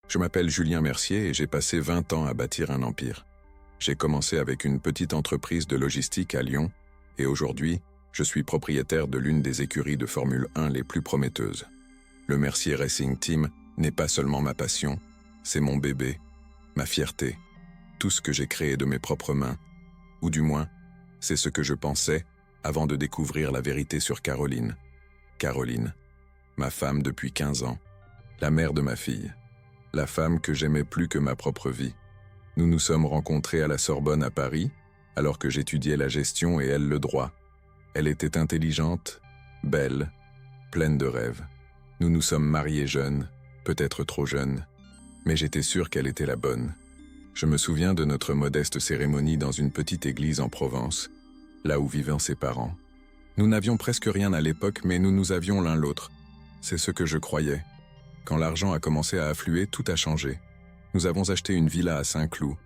Je m'appelle Julien Mercier et j'ai passé 20 ans à bâtir un empire. J'ai commencé avec une petite entreprise de logistique à Lyon et aujourd'hui, je suis propriétaire de l'une des écuries de Formule 1 les plus prometteuses. Le Mercier Racing Team n'est pas seulement ma passion, c'est mon bébé, ma fierté, tout ce que j'ai créé de mes propres mains, ou du moins, c'est ce que je pensais avant de découvrir la vérité sur Caroline. Caroline, ma femme depuis 15 ans, la mère de ma fille, la femme que j'aimais plus que ma propre vie. Nous nous sommes rencontrés à la Sorbonne à Paris, alors que j'étudiais la gestion et elle le droit. Elle était intelligente, belle, pleine de rêves. Nous nous sommes mariés jeunes, peut-être trop jeunes, mais j'étais sûr qu'elle était la bonne. Je me souviens de notre modeste cérémonie dans une petite église en Provence, là où vivaient ses parents. Nous n'avions presque rien à l'époque, mais nous nous avions l'un l'autre. C'est ce que je croyais. Quand l'argent a commencé à affluer, tout a changé. Nous avons acheté une villa à Saint-Cloud.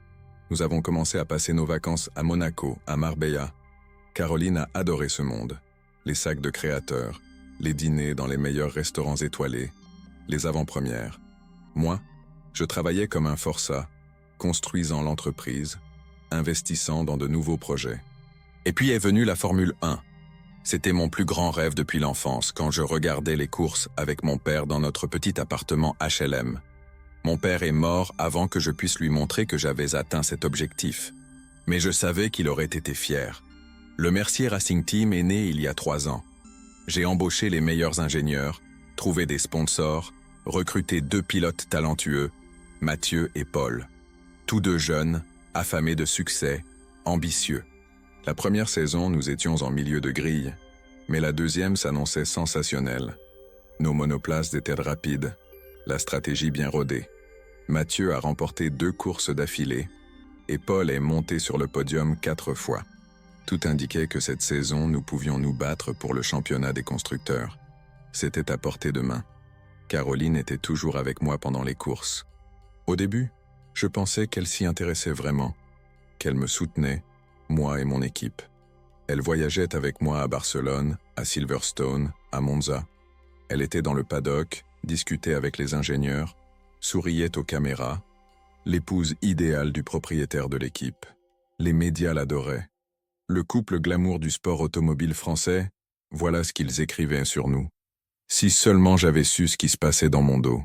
Nous avons commencé à passer nos vacances à Monaco, à Marbella. Caroline a adoré ce monde. Les sacs de créateurs, les dîners dans les meilleurs restaurants étoilés, les avant-premières. Moi, je travaillais comme un forçat, construisant l'entreprise, investissant dans de nouveaux projets. Et puis est venue la Formule 1. C'était mon plus grand rêve depuis l'enfance, quand je regardais les courses avec mon père dans notre petit appartement HLM. Mon père est mort avant que je puisse lui montrer que j'avais atteint cet objectif. Mais je savais qu'il aurait été fier. Le Mercier Racing Team est né il y a 3 ans. J'ai embauché les meilleurs ingénieurs, trouvé des sponsors, recruté 2 pilotes talentueux, Mathieu et Paul. Tous 2 jeunes, affamés de succès, ambitieux. La première saison, nous étions en milieu de grille, mais la deuxième s'annonçait sensationnelle. Nos monoplaces étaient rapides, la stratégie bien rodée. Mathieu a remporté 2 courses d'affilée, et Paul est monté sur le podium 4 fois. Tout indiquait que cette saison, nous pouvions nous battre pour le championnat des constructeurs. C'était à portée de main. Caroline était toujours avec moi pendant les courses. Au début, je pensais qu'elle s'y intéressait vraiment, qu'elle me soutenait, moi et mon équipe. Elle voyageait avec moi à Barcelone, à Silverstone, à Monza. Elle était dans le paddock, discutait avec les ingénieurs, souriait aux caméras, l'épouse idéale du propriétaire de l'équipe. Les médias l'adoraient. Le couple glamour du sport automobile français, voilà ce qu'ils écrivaient sur nous. Si seulement j'avais su ce qui se passait dans mon dos.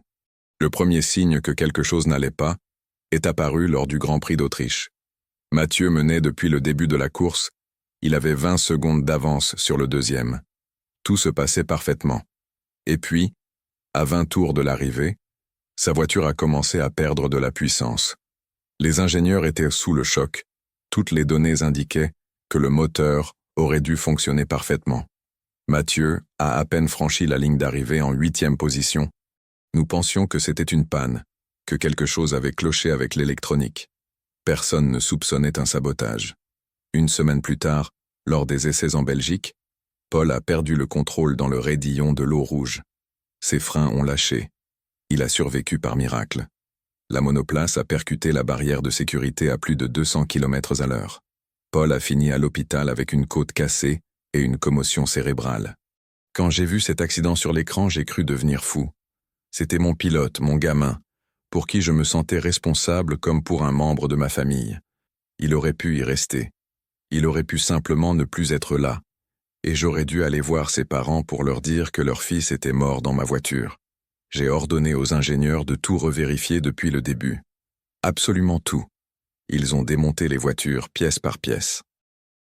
Le premier signe que quelque chose n'allait pas est apparu lors du Grand Prix d'Autriche. Mathieu menait depuis le début de la course, il avait 20 secondes d'avance sur le deuxième. Tout se passait parfaitement. Et puis, à 20 tours de l'arrivée, sa voiture a commencé à perdre de la puissance. Les ingénieurs étaient sous le choc. Toutes les données indiquaient que le moteur aurait dû fonctionner parfaitement. Mathieu a à peine franchi la ligne d'arrivée en 8e position. Nous pensions que c'était une panne, que quelque chose avait cloché avec l'électronique. Personne ne soupçonnait un sabotage. Une semaine plus tard, lors des essais en Belgique, Paul a perdu le contrôle dans le raidillon de l'eau rouge. Ses freins ont lâché. Il a survécu par miracle. La monoplace a percuté la barrière de sécurité à plus de 200 km/h. Paul a fini à l'hôpital avec une côte cassée et une commotion cérébrale. Quand j'ai vu cet accident sur l'écran, j'ai cru devenir fou. C'était mon pilote, mon gamin, pour qui je me sentais responsable comme pour un membre de ma famille. Il aurait pu y rester. Il aurait pu simplement ne plus être là. Et j'aurais dû aller voir ses parents pour leur dire que leur fils était mort dans ma voiture. J'ai ordonné aux ingénieurs de tout revérifier depuis le début. Absolument tout. Ils ont démonté les voitures pièce par pièce.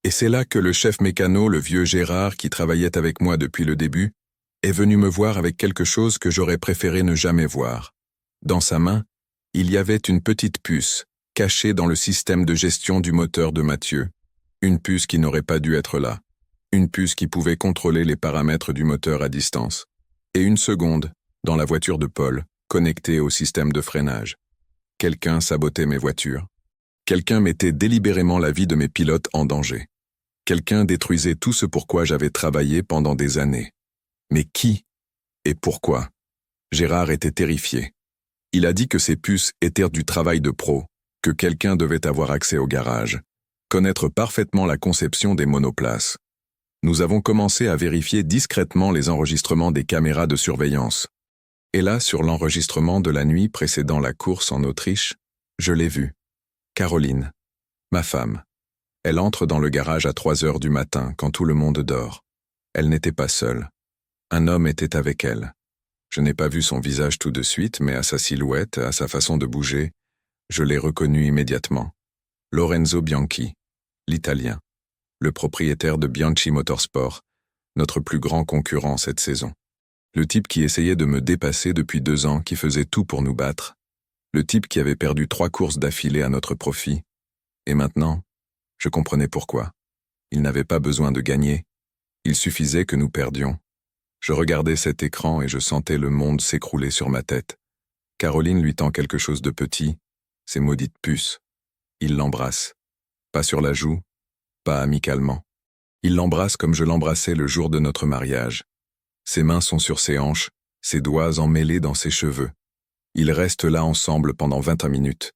Et c'est là que le chef mécano, le vieux Gérard, qui travaillait avec moi depuis le début, est venu me voir avec quelque chose que j'aurais préféré ne jamais voir. Dans sa main, il y avait une petite puce, cachée dans le système de gestion du moteur de Mathieu. Une puce qui n'aurait pas dû être là. Une puce qui pouvait contrôler les paramètres du moteur à distance. Et une seconde, dans la voiture de Paul, connectée au système de freinage. Quelqu'un sabotait mes voitures. Quelqu'un mettait délibérément la vie de mes pilotes en danger. Quelqu'un détruisait tout ce pour quoi j'avais travaillé pendant des années. Mais qui et pourquoi? Gérard était terrifié. Il a dit que ces puces étaient du travail de pro, que quelqu'un devait avoir accès au garage, connaître parfaitement la conception des monoplaces. Nous avons commencé à vérifier discrètement les enregistrements des caméras de surveillance. Et là, sur l'enregistrement de la nuit précédant la course en Autriche, je l'ai vue. Caroline, ma femme. Elle entre dans le garage à 3 heures du matin, quand tout le monde dort. Elle n'était pas seule. Un homme était avec elle. Je n'ai pas vu son visage tout de suite, mais à sa silhouette, à sa façon de bouger, je l'ai reconnu immédiatement. Lorenzo Bianchi, l'Italien, le propriétaire de Bianchi Motorsport, notre plus grand concurrent cette saison. Le type qui essayait de me dépasser depuis 2 ans, qui faisait tout pour nous battre. Le type qui avait perdu 3 courses d'affilée à notre profit. Et maintenant, je comprenais pourquoi. Il n'avait pas besoin de gagner. Il suffisait que nous perdions. Je regardais cet écran et je sentais le monde s'écrouler sur ma tête. Caroline lui tend quelque chose de petit, ces maudites puces. Il l'embrasse. Pas sur la joue, pas amicalement. Il l'embrasse comme je l'embrassais le jour de notre mariage. Ses mains sont sur ses hanches, ses doigts emmêlés dans ses cheveux. Ils restent là ensemble pendant 20 minutes.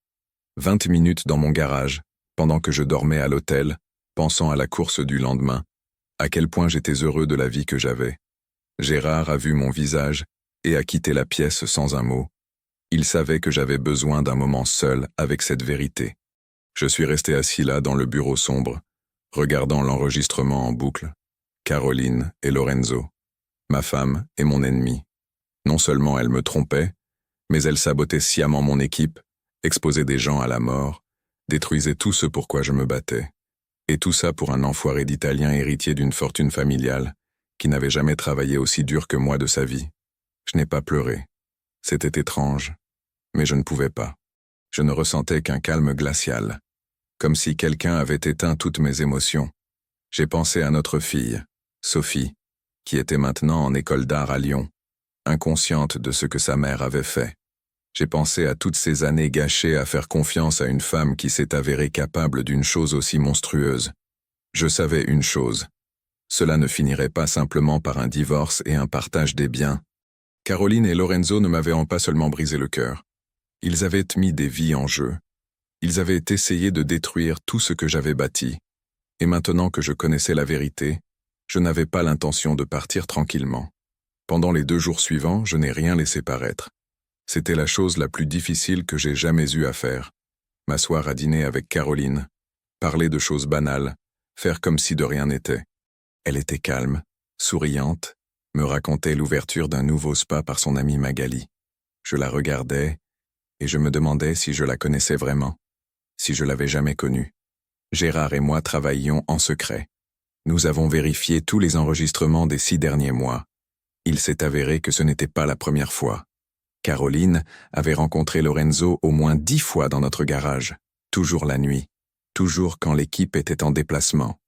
20 minutes dans mon garage, pendant que je dormais à l'hôtel, pensant à la course du lendemain, à quel point j'étais heureux de la vie que j'avais. Gérard a vu mon visage et a quitté la pièce sans un mot. Il savait que j'avais besoin d'un moment seul avec cette vérité. Je suis resté assis là dans le bureau sombre, regardant l'enregistrement en boucle. Caroline et Lorenzo, ma femme et mon ennemi. Non seulement elle me trompait, mais elle sabotait sciemment mon équipe, exposait des gens à la mort, détruisait tout ce pourquoi je me battais. Et tout ça pour un enfoiré d'Italien héritier d'une fortune familiale, qui n'avait jamais travaillé aussi dur que moi de sa vie. Je n'ai pas pleuré. C'était étrange, mais je ne pouvais pas. Je ne ressentais qu'un calme glacial, comme si quelqu'un avait éteint toutes mes émotions. J'ai pensé à notre fille, Sophie, qui était maintenant en école d'art à Lyon, inconsciente de ce que sa mère avait fait. J'ai pensé à toutes ces années gâchées à faire confiance à une femme qui s'est avérée capable d'une chose aussi monstrueuse. Je savais une chose. Cela ne finirait pas simplement par un divorce et un partage des biens. Caroline et Lorenzo ne m'avaient pas seulement brisé le cœur. Ils avaient mis des vies en jeu. Ils avaient essayé de détruire tout ce que j'avais bâti. Et maintenant que je connaissais la vérité, je n'avais pas l'intention de partir tranquillement. Pendant les 2 jours suivants, je n'ai rien laissé paraître. C'était la chose la plus difficile que j'ai jamais eue à faire. M'asseoir à dîner avec Caroline, parler de choses banales, faire comme si de rien n'était. Elle était calme, souriante, me racontait l'ouverture d'un nouveau spa par son amie Magali. Je la regardais et je me demandais si je la connaissais vraiment, si je l'avais jamais connue. Gérard et moi travaillions en secret. Nous avons vérifié tous les enregistrements des 6 derniers mois. Il s'est avéré que ce n'était pas la première fois. Caroline avait rencontré Lorenzo au moins 10 fois dans notre garage, toujours la nuit, toujours quand l'équipe était en déplacement.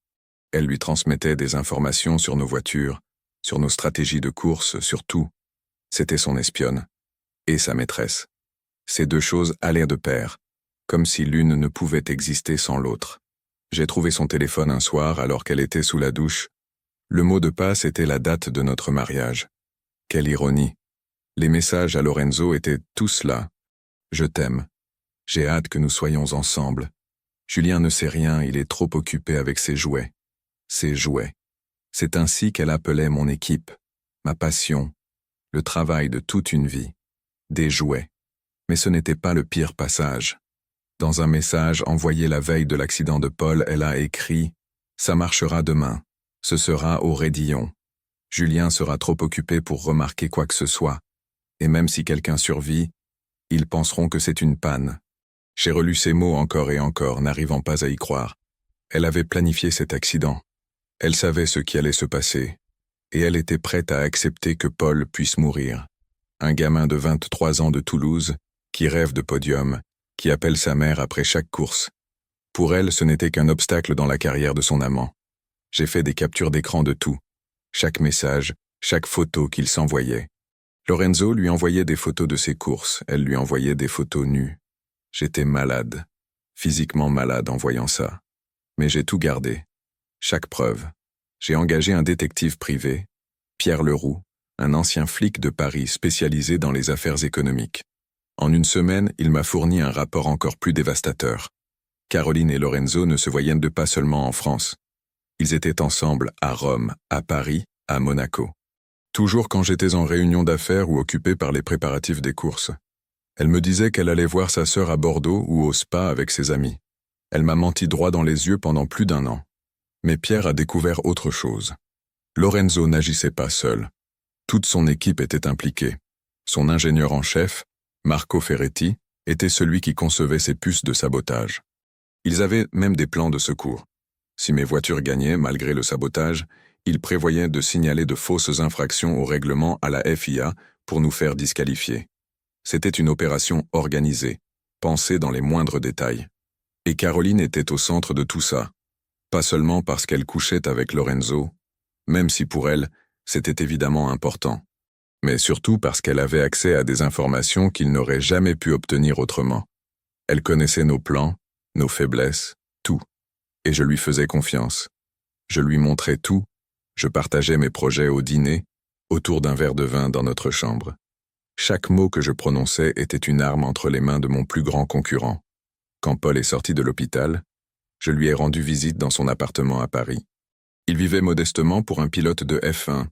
Elle lui transmettait des informations sur nos voitures, sur nos stratégies de course, sur tout. C'était son espionne. Et sa maîtresse. Ces 2 choses allaient de pair, comme si l'une ne pouvait exister sans l'autre. J'ai trouvé son téléphone un soir alors qu'elle était sous la douche. Le mot de passe était la date de notre mariage. Quelle ironie. Les messages à Lorenzo étaient tous là. Je t'aime. J'ai hâte que nous soyons ensemble. Julien ne sait rien, il est trop occupé avec ses jouets. Ses jouets. C'est ainsi qu'elle appelait mon équipe, ma passion, le travail de toute une vie. Des jouets. Mais ce n'était pas le pire passage. Dans un message envoyé la veille de l'accident de Paul, elle a écrit « Ça marchera demain. Ce sera au raidillon. Julien sera trop occupé pour remarquer quoi que ce soit. Et même si quelqu'un survit, ils penseront que c'est une panne. » J'ai relu ces mots encore et encore, n'arrivant pas à y croire. Elle avait planifié cet accident. Elle savait ce qui allait se passer. Et elle était prête à accepter que Paul puisse mourir. Un gamin de 23 ans de Toulouse, qui rêve de podium, qui appelle sa mère après chaque course. Pour elle, ce n'était qu'un obstacle dans la carrière de son amant. J'ai fait des captures d'écran de tout. Chaque message, chaque photo qu'il s'envoyait. Lorenzo lui envoyait des photos de ses courses, elle lui envoyait des photos nues. J'étais malade, physiquement malade en voyant ça. Mais j'ai tout gardé. Chaque preuve. J'ai engagé un détective privé, Pierre Leroux, un ancien flic de Paris spécialisé dans les affaires économiques. En une semaine, il m'a fourni un rapport encore plus dévastateur. Caroline et Lorenzo ne se voyaient pas seulement en France. Ils étaient ensemble à Rome, à Paris, à Monaco. Toujours quand j'étais en réunion d'affaires ou occupé par les préparatifs des courses. Elle me disait qu'elle allait voir sa sœur à Bordeaux ou au spa avec ses amis. Elle m'a menti droit dans les yeux pendant plus d'1 an. Mais Pierre a découvert autre chose. Lorenzo n'agissait pas seul. Toute son équipe était impliquée. Son ingénieur en chef, Marco Ferretti, était celui qui concevait ces puces de sabotage. Ils avaient même des plans de secours. Si mes voitures gagnaient malgré le sabotage, ils prévoyaient de signaler de fausses infractions au règlement à la FIA pour nous faire disqualifier. C'était une opération organisée, pensée dans les moindres détails. Et Caroline était au centre de tout ça. Pas seulement parce qu'elle couchait avec Lorenzo, même si pour elle, c'était évidemment important, mais surtout parce qu'elle avait accès à des informations qu'il n'aurait jamais pu obtenir autrement. Elle connaissait nos plans, nos faiblesses, tout. Et je lui faisais confiance. Je lui montrais tout, je partageais mes projets au dîner, autour d'un verre de vin dans notre chambre. Chaque mot que je prononçais était une arme entre les mains de mon plus grand concurrent. Quand Paul est sorti de l'hôpital, je lui ai rendu visite dans son appartement à Paris. Il vivait modestement pour un pilote de F1,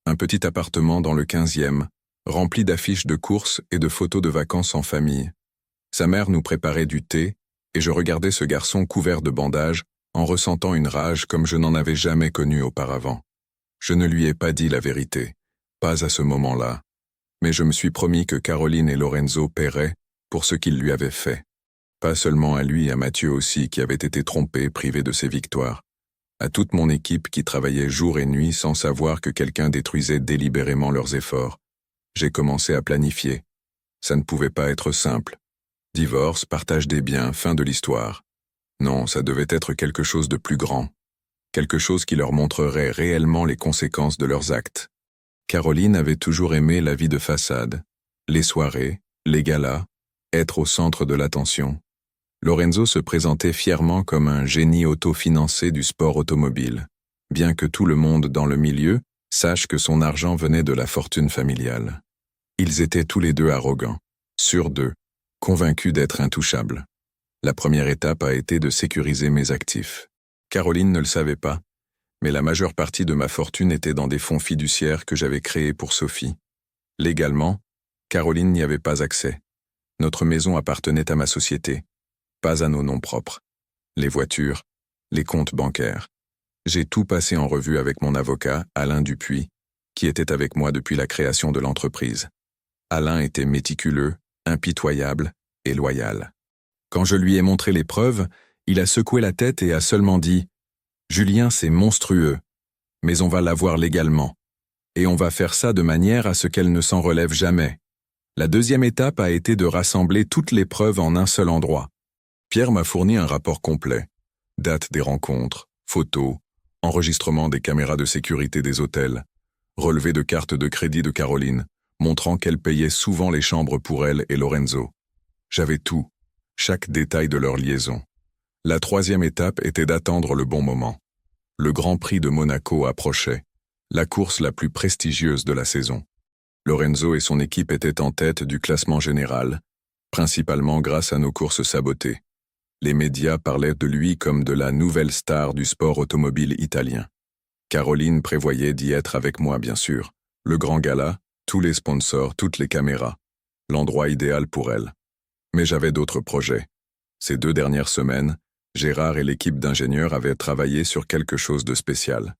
un petit appartement dans le 15e, rempli d'affiches de courses et de photos de vacances en famille. Sa mère nous préparait du thé, et je regardais ce garçon couvert de bandages en ressentant une rage comme je n'en avais jamais connue auparavant. Je ne lui ai pas dit la vérité, pas à ce moment-là, mais je me suis promis que Caroline et Lorenzo paieraient pour ce qu'ils lui avaient fait. Pas seulement à lui et à Mathieu aussi qui avaient été trompés, privés de ses victoires. À toute mon équipe qui travaillait jour et nuit sans savoir que quelqu'un détruisait délibérément leurs efforts. J'ai commencé à planifier. Ça ne pouvait pas être simple. Divorce, partage des biens, fin de l'histoire. Non, ça devait être quelque chose de plus grand. Quelque chose qui leur montrerait réellement les conséquences de leurs actes. Caroline avait toujours aimé la vie de façade, les soirées, les galas, être au centre de l'attention. Lorenzo se présentait fièrement comme un génie autofinancé du sport automobile, bien que tout le monde dans le milieu sache que son argent venait de la fortune familiale. Ils étaient tous les deux arrogants, sûrs d'eux, convaincus d'être intouchables. La première étape a été de sécuriser mes actifs. Caroline ne le savait pas, mais la majeure partie de ma fortune était dans des fonds fiduciaires que j'avais créés pour Sophie. Légalement, Caroline n'y avait pas accès. Notre maison appartenait à ma société, pas à nos noms propres. Les voitures, les comptes bancaires. J'ai tout passé en revue avec mon avocat, Alain Dupuis, qui était avec moi depuis la création de l'entreprise. Alain était méticuleux, impitoyable et loyal. Quand je lui ai montré les preuves, il a secoué la tête et a seulement dit « Julien, c'est monstrueux, mais on va l'avoir légalement. Et on va faire ça de manière à ce qu'elle ne s'en relève jamais. » La deuxième étape a été de rassembler toutes les preuves en un seul endroit. Pierre m'a fourni un rapport complet. Date des rencontres, photos, enregistrement des caméras de sécurité des hôtels, relevé de cartes de crédit de Caroline, montrant qu'elle payait souvent les chambres pour elle et Lorenzo. J'avais tout, chaque détail de leur liaison. La troisième étape était d'attendre le bon moment. Le Grand Prix de Monaco approchait, la course la plus prestigieuse de la saison. Lorenzo et son équipe étaient en tête du classement général, principalement grâce à nos courses sabotées. Les médias parlaient de lui comme de la nouvelle star du sport automobile italien. Caroline prévoyait d'y être avec moi, bien sûr. Le grand gala, tous les sponsors, toutes les caméras. L'endroit idéal pour elle. Mais j'avais d'autres projets. Ces 2 dernières semaines, Gérard et l'équipe d'ingénieurs avaient travaillé sur quelque chose de spécial.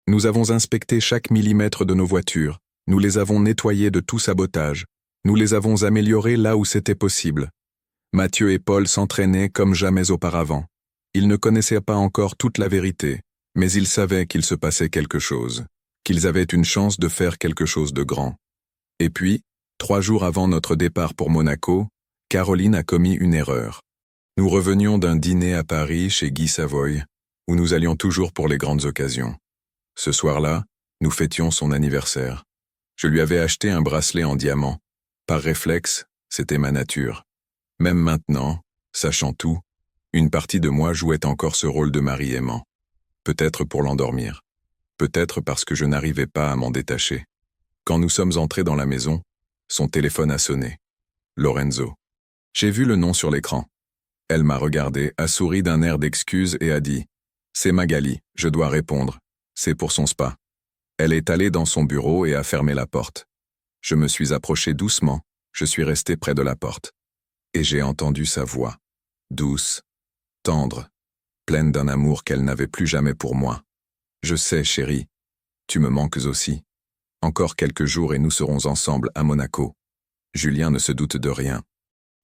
Nous avons inspecté chaque millimètre de nos voitures. Nous les avons nettoyés de tout sabotage. Nous les avons améliorés là où c'était possible. Mathieu et Paul s'entraînaient comme jamais auparavant. Ils ne connaissaient pas encore toute la vérité, mais ils savaient qu'il se passait quelque chose, qu'ils avaient une chance de faire quelque chose de grand. Et puis, 3 jours avant notre départ pour Monaco, Caroline a commis une erreur. Nous revenions d'un dîner à Paris chez Guy Savoy, où nous allions toujours pour les grandes occasions. Ce soir-là, nous fêtions son anniversaire. Je lui avais acheté un bracelet en diamant. Par réflexe, c'était ma nature. Même maintenant, sachant tout, une partie de moi jouait encore ce rôle de mari aimant. Peut-être pour l'endormir. Peut-être parce que je n'arrivais pas à m'en détacher. Quand nous sommes entrés dans la maison, son téléphone a sonné. Lorenzo. J'ai vu le nom sur l'écran. Elle m'a regardé, a souri d'un air d'excuse et a dit « C'est Magali, je dois répondre. C'est pour son spa. » Elle est allée dans son bureau et a fermé la porte. Je me suis approché doucement, je suis resté près de la porte. Et j'ai entendu sa voix, douce, tendre, pleine d'un amour qu'elle n'avait plus jamais pour moi. Je sais, chérie, tu me manques aussi. Encore quelques jours et nous serons ensemble à Monaco. Julien ne se doute de rien.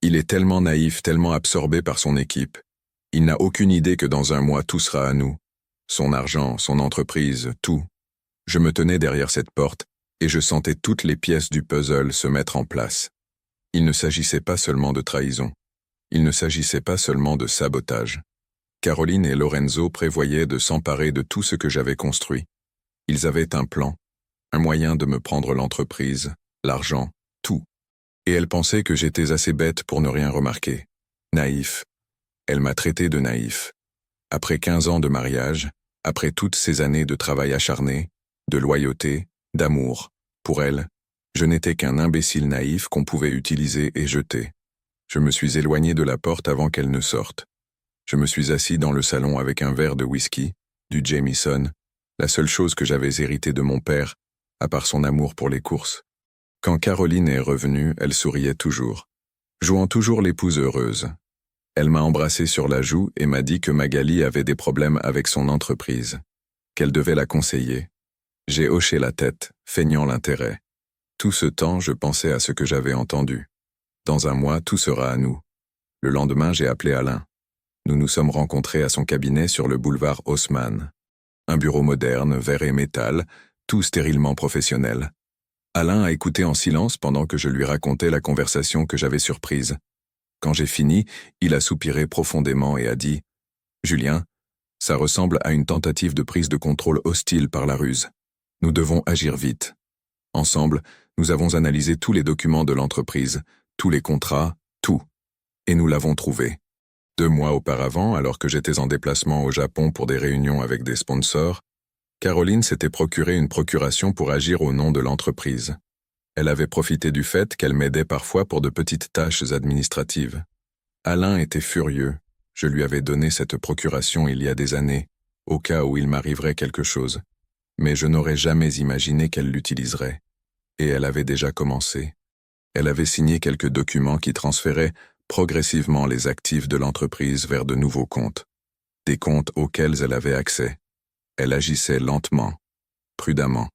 Il est tellement naïf, tellement absorbé par son équipe. Il n'a aucune idée que dans un mois tout sera à nous. Son argent, son entreprise, tout. Je me tenais derrière cette porte et je sentais toutes les pièces du puzzle se mettre en place. Il ne s'agissait pas seulement de trahison. Il ne s'agissait pas seulement de sabotage. Caroline et Lorenzo prévoyaient de s'emparer de tout ce que j'avais construit. Ils avaient un plan, un moyen de me prendre l'entreprise, l'argent, tout. Et elle pensait que j'étais assez bête pour ne rien remarquer. Naïf. Elle m'a traité de naïf. Après 15 ans de mariage, après toutes ces années de travail acharné, de loyauté, d'amour, pour elle, je n'étais qu'un imbécile naïf qu'on pouvait utiliser et jeter. Je me suis éloigné de la porte avant qu'elle ne sorte. Je me suis assis dans le salon avec un verre de whisky, du Jameson, la seule chose que j'avais héritée de mon père, à part son amour pour les courses. Quand Caroline est revenue, elle souriait toujours, jouant toujours l'épouse heureuse. Elle m'a embrassé sur la joue et m'a dit que Magali avait des problèmes avec son entreprise, qu'elle devait la conseiller. J'ai hoché la tête, feignant l'intérêt. Tout ce temps, je pensais à ce que j'avais entendu. Dans un mois, tout sera à nous. Le lendemain, j'ai appelé Alain. Nous nous sommes rencontrés à son cabinet sur le boulevard Haussmann. Un bureau moderne, verre et métal, tout stérilement professionnel. Alain a écouté en silence pendant que je lui racontais la conversation que j'avais surprise. Quand j'ai fini, il a soupiré profondément et a dit « Julien, ça ressemble à une tentative de prise de contrôle hostile par la ruse. Nous devons agir vite. Ensemble, nous avons analysé tous les documents de l'entreprise, tous les contrats, tout. Et nous l'avons trouvé. 2 mois auparavant, alors que j'étais en déplacement au Japon pour des réunions avec des sponsors, Caroline s'était procuré une procuration pour agir au nom de l'entreprise. Elle avait profité du fait qu'elle m'aidait parfois pour de petites tâches administratives. Alain était furieux. Je lui avais donné cette procuration il y a des années, au cas où il m'arriverait quelque chose. Mais je n'aurais jamais imaginé qu'elle l'utiliserait. Et elle avait déjà commencé. Elle avait signé quelques documents qui transféraient progressivement les actifs de l'entreprise vers de nouveaux comptes. Des comptes auxquels elle avait accès. Elle agissait lentement, prudemment,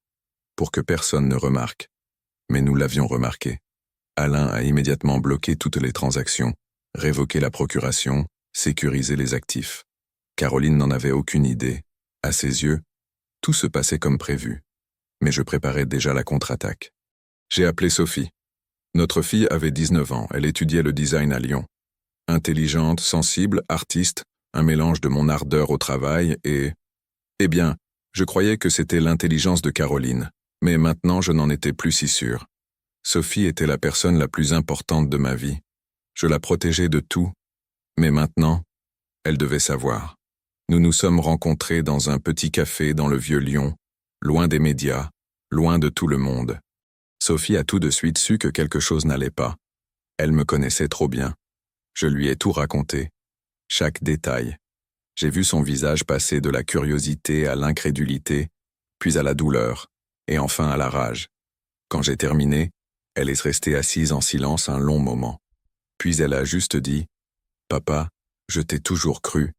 pour que personne ne remarque. Mais nous l'avions remarqué. Alain a immédiatement bloqué toutes les transactions, révoqué la procuration, sécurisé les actifs. Caroline n'en avait aucune idée. À ses yeux, tout se passait comme prévu. Mais je préparais déjà la contre-attaque. J'ai appelé Sophie. Notre fille avait 19 ans, elle étudiait le design à Lyon. Intelligente, sensible, artiste, un mélange de mon ardeur au travail et... Eh bien, je croyais que c'était l'intelligence de Caroline, mais maintenant je n'en étais plus si sûr. Sophie était la personne la plus importante de ma vie. Je la protégeais de tout, mais maintenant, elle devait savoir. Nous nous sommes rencontrés dans un petit café dans le vieux Lyon, loin des médias, loin de tout le monde. Sophie a tout de suite su que quelque chose n'allait pas. Elle me connaissait trop bien. Je lui ai tout raconté, chaque détail. J'ai vu son visage passer de la curiosité à l'incrédulité, puis à la douleur, et enfin à la rage. Quand j'ai terminé, elle est restée assise en silence un long moment. Puis elle a juste dit « Papa, je t'ai toujours cru,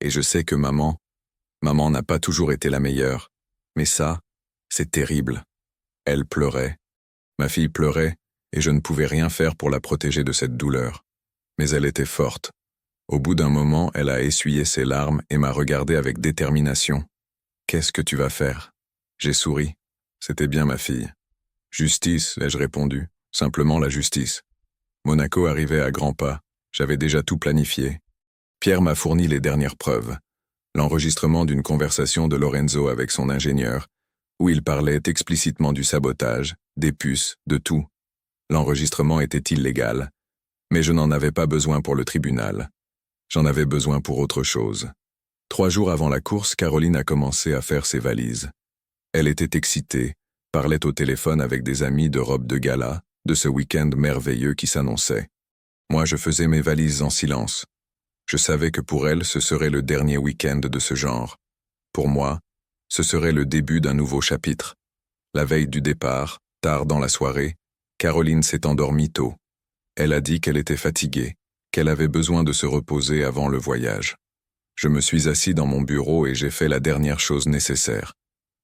et je sais que maman n'a pas toujours été la meilleure, mais ça, c'est terrible. » Elle pleurait. Ma fille pleurait, et je ne pouvais rien faire pour la protéger de cette douleur. Mais elle était forte. Au bout d'un moment, elle a essuyé ses larmes et m'a regardé avec détermination. « Qu'est-ce que tu vas faire ?» J'ai souri. C'était bien ma fille. « Justice, ai-je répondu. Simplement la justice. » Monaco arrivait à grands pas. J'avais déjà tout planifié. Pierre m'a fourni les dernières preuves. L'enregistrement d'une conversation de Lorenzo avec son ingénieur, où il parlait explicitement du sabotage, des puces, de tout. L'enregistrement était illégal, mais je n'en avais pas besoin pour le tribunal. J'en avais besoin pour autre chose. 3 jours avant la course, Caroline a commencé à faire ses valises. Elle était excitée, parlait au téléphone avec des amis de robe de gala, de ce week-end merveilleux qui s'annonçait. Moi, je faisais mes valises en silence. Je savais que pour elle, ce serait le dernier week-end de ce genre. Pour moi, ce serait le début d'un nouveau chapitre. La veille du départ, tard dans la soirée, Caroline s'est endormie tôt. Elle a dit qu'elle était fatiguée, qu'elle avait besoin de se reposer avant le voyage. Je me suis assis dans mon bureau et j'ai fait la dernière chose nécessaire.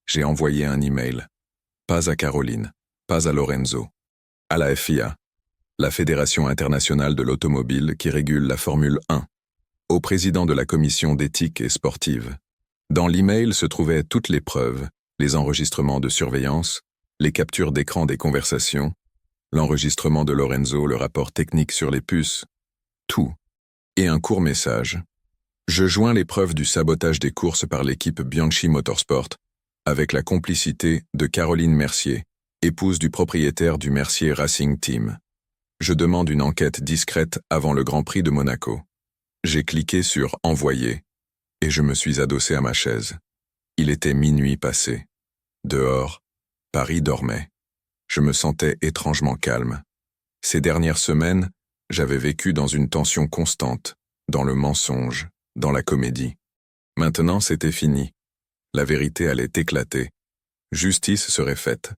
J'ai envoyé un email. Pas à Caroline, pas à Lorenzo. À la FIA, la Fédération internationale de l'automobile qui régule la Formule 1. Au président de la commission d'éthique et sportive. Dans l'email se trouvaient toutes les preuves, les enregistrements de surveillance, les captures d'écran des conversations, l'enregistrement de Lorenzo, le rapport technique sur les puces, tout. Et un court message. Je joins les preuves du sabotage des courses par l'équipe Bianchi Motorsport, avec la complicité de Caroline Mercier, épouse du propriétaire du Mercier Racing Team. Je demande une enquête discrète avant le Grand Prix de Monaco. J'ai cliqué sur « Envoyer » et je me suis adossé à ma chaise. Il était minuit passé. Dehors, Paris dormait. Je me sentais étrangement calme. Ces dernières semaines, j'avais vécu dans une tension constante, dans le mensonge, dans la comédie. Maintenant, c'était fini. La vérité allait éclater. Justice serait faite.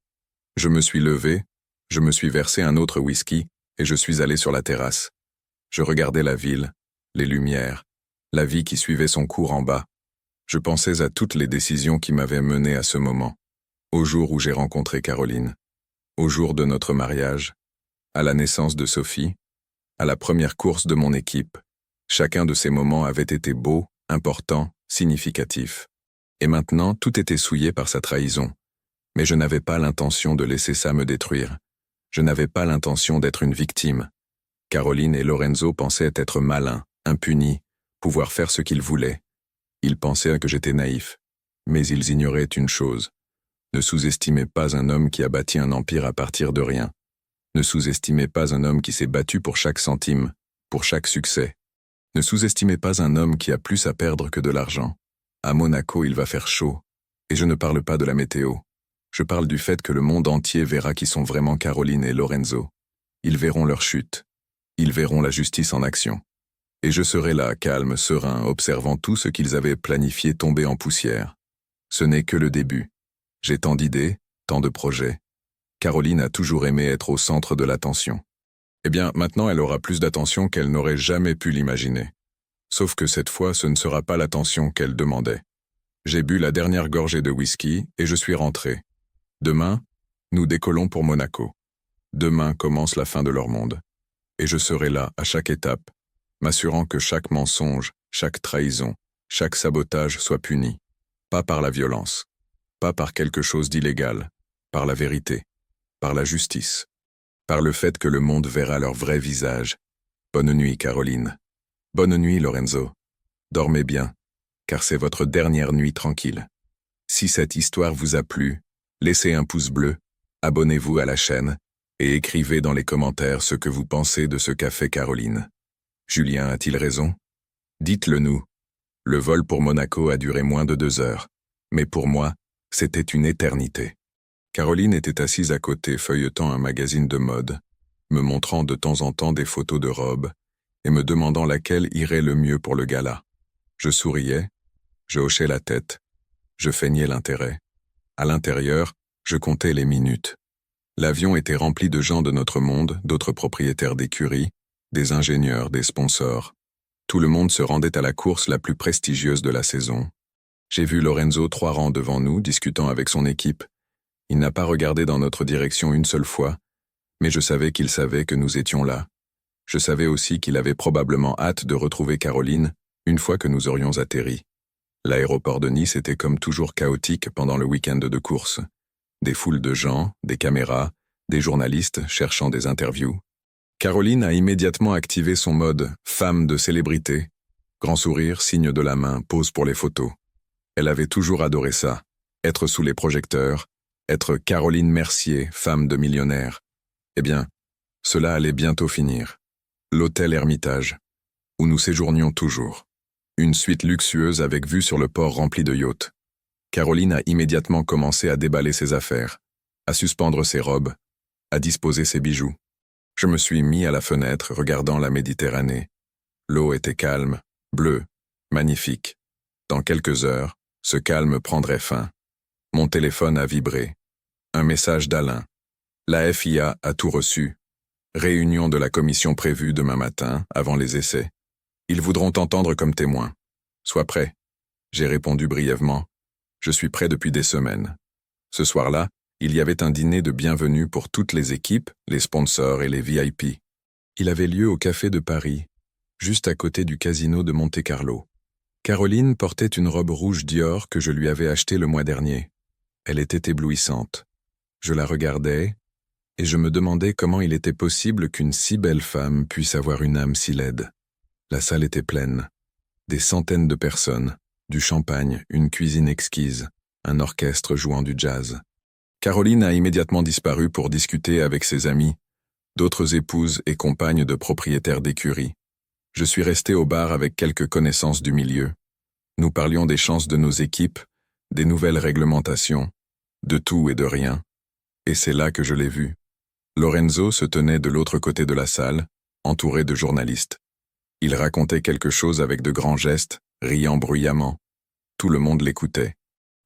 Je me suis levé, je me suis versé un autre whisky et je suis allé sur la terrasse. Je regardais la ville, les lumières, la vie qui suivait son cours en bas. Je pensais à toutes les décisions qui m'avaient mené à ce moment. Au jour où j'ai rencontré Caroline, au jour de notre mariage, à la naissance de Sophie, à la première course de mon équipe. Chacun de ces moments avait été beau, important, significatif. Et maintenant, tout était souillé par sa trahison. Mais je n'avais pas l'intention de laisser ça me détruire. Je n'avais pas l'intention d'être une victime. Caroline et Lorenzo pensaient être malins, impunis, pouvoir faire ce qu'ils voulaient. Ils pensaient que j'étais naïf. Mais ils ignoraient une chose. Ne sous-estimez pas un homme qui a bâti un empire à partir de rien. Ne sous-estimez pas un homme qui s'est battu pour chaque centime, pour chaque succès. Ne sous-estimez pas un homme qui a plus à perdre que de l'argent. À Monaco, il va faire chaud. Et je ne parle pas de la météo. Je parle du fait que le monde entier verra qui sont vraiment Caroline et Lorenzo. Ils verront leur chute. Ils verront la justice en action. Et je serai là, calme, serein, observant tout ce qu'ils avaient planifié tomber en poussière. Ce n'est que le début. J'ai tant d'idées, tant de projets. Caroline a toujours aimé être au centre de l'attention. Eh bien, maintenant elle aura plus d'attention qu'elle n'aurait jamais pu l'imaginer. Sauf que cette fois, ce ne sera pas l'attention qu'elle demandait. J'ai bu la dernière gorgée de whisky et je suis rentré. Demain, nous décollons pour Monaco. Demain commence la fin de leur monde. Et je serai là, à chaque étape, m'assurant que chaque mensonge, chaque trahison, chaque sabotage soit puni. Pas par la violence, pas par quelque chose d'illégal, par la vérité, par la justice, par le fait que le monde verra leur vrai visage. Bonne nuit, Caroline. Bonne nuit, Lorenzo. Dormez bien, car c'est votre dernière nuit tranquille. Si cette histoire vous a plu, laissez un pouce bleu, abonnez-vous à la chaîne, et écrivez dans les commentaires ce que vous pensez de ce qu'a fait Caroline. Julien a-t-il raison? Dites-le nous. Le vol pour Monaco a duré moins de 2 heures, mais pour moi, c'était une éternité. Caroline était assise à côté feuilletant un magazine de mode, me montrant de temps en temps des photos de robes, et me demandant laquelle irait le mieux pour le gala. Je souriais, je hochais la tête, je feignais l'intérêt. À l'intérieur, je comptais les minutes. L'avion était rempli de gens de notre monde, d'autres propriétaires d'écuries, des ingénieurs, des sponsors. Tout le monde se rendait à la course la plus prestigieuse de la saison. J'ai vu Lorenzo 3 rangs devant nous, discutant avec son équipe. Il n'a pas regardé dans notre direction une seule fois, mais je savais qu'il savait que nous étions là. Je savais aussi qu'il avait probablement hâte de retrouver Caroline une fois que nous aurions atterri. L'aéroport de Nice était comme toujours chaotique pendant le week-end de course. Des foules de gens, des caméras, des journalistes cherchant des interviews. Caroline a immédiatement activé son mode « femme de célébrité ». Grand sourire, signe de la main, pose pour les photos. Elle avait toujours adoré ça, être sous les projecteurs, être Caroline Mercier, femme de millionnaire. Eh bien, cela allait bientôt finir. L'hôtel Hermitage, où nous séjournions toujours. Une suite luxueuse avec vue sur le port rempli de yachts. Caroline a immédiatement commencé à déballer ses affaires, à suspendre ses robes, à disposer ses bijoux. Je me suis mis à la fenêtre regardant la Méditerranée. L'eau était calme, bleue, magnifique. Dans quelques heures, ce calme prendrait fin. Mon téléphone a vibré. Un message d'Alain. La FIA a tout reçu. Réunion de la commission prévue demain matin, avant les essais. Ils voudront t'entendre comme témoin. Sois prêt. J'ai répondu brièvement. Je suis prêt depuis des semaines. Ce soir-là, il y avait un dîner de bienvenue pour toutes les équipes, les sponsors et les VIP. Il avait lieu au Café de Paris, juste à côté du casino de Monte-Carlo. Caroline portait une robe rouge Dior que je lui avais achetée le mois dernier. Elle était éblouissante. Je la regardais, et je me demandais comment il était possible qu'une si belle femme puisse avoir une âme si laide. La salle était pleine. Des centaines de personnes, du champagne, une cuisine exquise, un orchestre jouant du jazz. Caroline a immédiatement disparu pour discuter avec ses amis, d'autres épouses et compagnes de propriétaires d'écuries. Je suis resté au bar avec quelques connaissances du milieu. Nous parlions des chances de nos équipes, des nouvelles réglementations, de tout et de rien. Et c'est là que je l'ai vu. Lorenzo se tenait de l'autre côté de la salle, entouré de journalistes. Il racontait quelque chose avec de grands gestes, riant bruyamment. Tout le monde l'écoutait.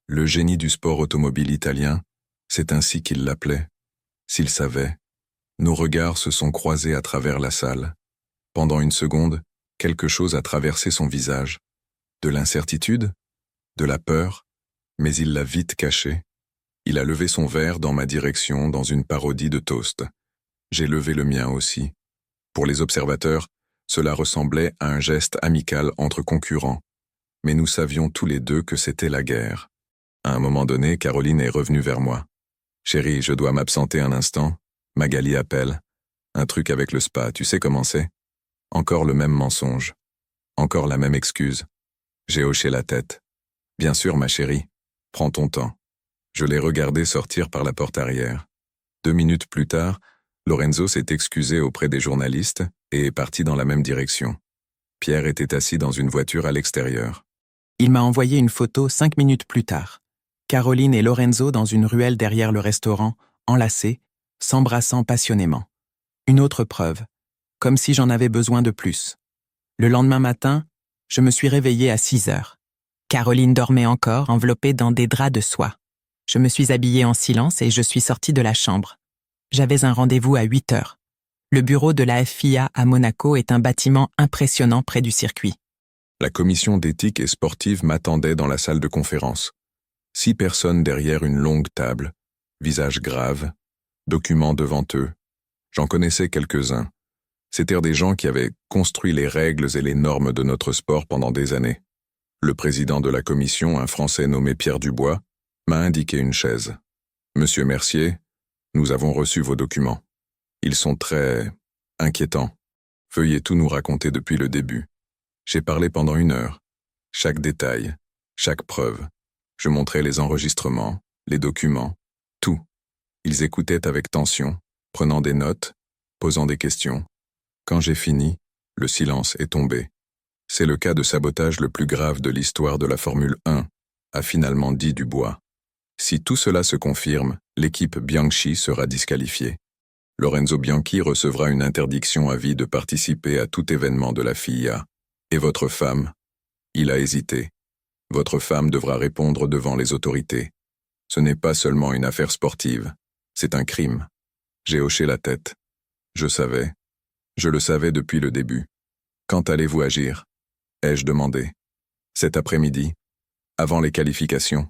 Le génie du sport automobile italien, c'est ainsi qu'il l'appelait. S'il savait. Nos regards se sont croisés à travers la salle. Pendant une seconde, quelque chose a traversé son visage. De l'incertitude, de la peur, mais il l'a vite caché. Il a levé son verre dans ma direction dans une parodie de toast. J'ai levé le mien aussi. Pour les observateurs, cela ressemblait à un geste amical entre concurrents. Mais nous savions tous les deux que c'était la guerre. À un moment donné, Caroline est revenue vers moi. « Chérie, je dois m'absenter un instant. Magali appelle. Un truc avec le spa, tu sais comment c'est ? » Encore le même mensonge. Encore la même excuse. J'ai hoché la tête. « Bien sûr, ma chérie. Prends ton temps. » Je l'ai regardé sortir par la porte arrière. 2 minutes plus tard, Lorenzo s'est excusé auprès des journalistes et est parti dans la même direction. Pierre était assis dans une voiture à l'extérieur. Il m'a envoyé une photo 5 minutes plus tard. Caroline et Lorenzo dans une ruelle derrière le restaurant, enlacés, s'embrassant passionnément. Une autre preuve, comme si j'en avais besoin de plus. Le lendemain matin, je me suis réveillé à 6 heures. Caroline dormait encore, enveloppée dans des draps de soie. Je me suis habillée en silence et je suis sortie de la chambre. J'avais un rendez-vous à 8 heures. Le bureau de la FIA à Monaco est un bâtiment impressionnant près du circuit. La commission d'éthique et sportive m'attendait dans la salle de conférence. 6 personnes derrière une longue table, visage grave, documents devant eux. J'en connaissais quelques-uns. C'étaient des gens qui avaient construit les règles et les normes de notre sport pendant des années. Le président de la commission, un Français nommé Pierre Dubois, m'a indiqué une chaise. « Monsieur Mercier, nous avons reçu vos documents. Ils sont très inquiétants. Veuillez tout nous raconter depuis le début. » J'ai parlé pendant 1 heure. Chaque détail, chaque preuve. Je montrais les enregistrements, les documents, tout. Ils écoutaient avec tension, prenant des notes, posant des questions. Quand j'ai fini, le silence est tombé. C'est le cas de sabotage le plus grave de l'histoire de la Formule 1, a finalement dit Dubois. Si tout cela se confirme, l'équipe Bianchi sera disqualifiée. Lorenzo Bianchi recevra une interdiction à vie de participer à tout événement de la FIA. Et votre femme ? Il a hésité. Votre femme devra répondre devant les autorités. Ce n'est pas seulement une affaire sportive, c'est un crime. J'ai hoché la tête. Je savais. Je le savais depuis le début. Quand allez-vous agir ? Ai-je demandé. Cet après-midi, avant les qualifications,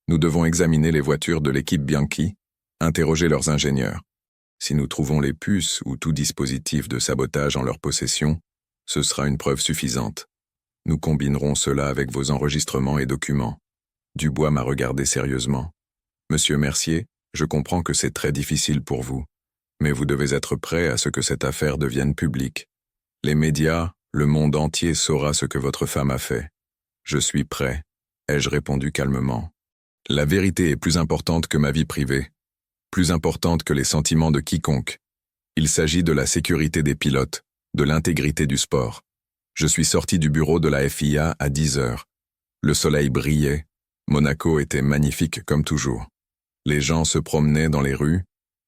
nous devons examiner les voitures de l'équipe Bianchi, interroger leurs ingénieurs. Si nous trouvons les puces ou tout dispositif de sabotage en leur possession, ce sera une preuve suffisante. Nous combinerons cela avec vos enregistrements et documents. Dubois m'a regardé sérieusement. Monsieur Mercier, je comprends que c'est très difficile pour vous, mais vous devez être prêt à ce que cette affaire devienne publique. Les médias, le monde entier saura ce que votre femme a fait. Je suis prêt, ai-je répondu calmement. La vérité est plus importante que ma vie privée, plus importante que les sentiments de quiconque. Il s'agit de la sécurité des pilotes, de l'intégrité du sport. Je suis sorti du bureau de la FIA à 10 heures. Le soleil brillait, Monaco était magnifique comme toujours. Les gens se promenaient dans les rues,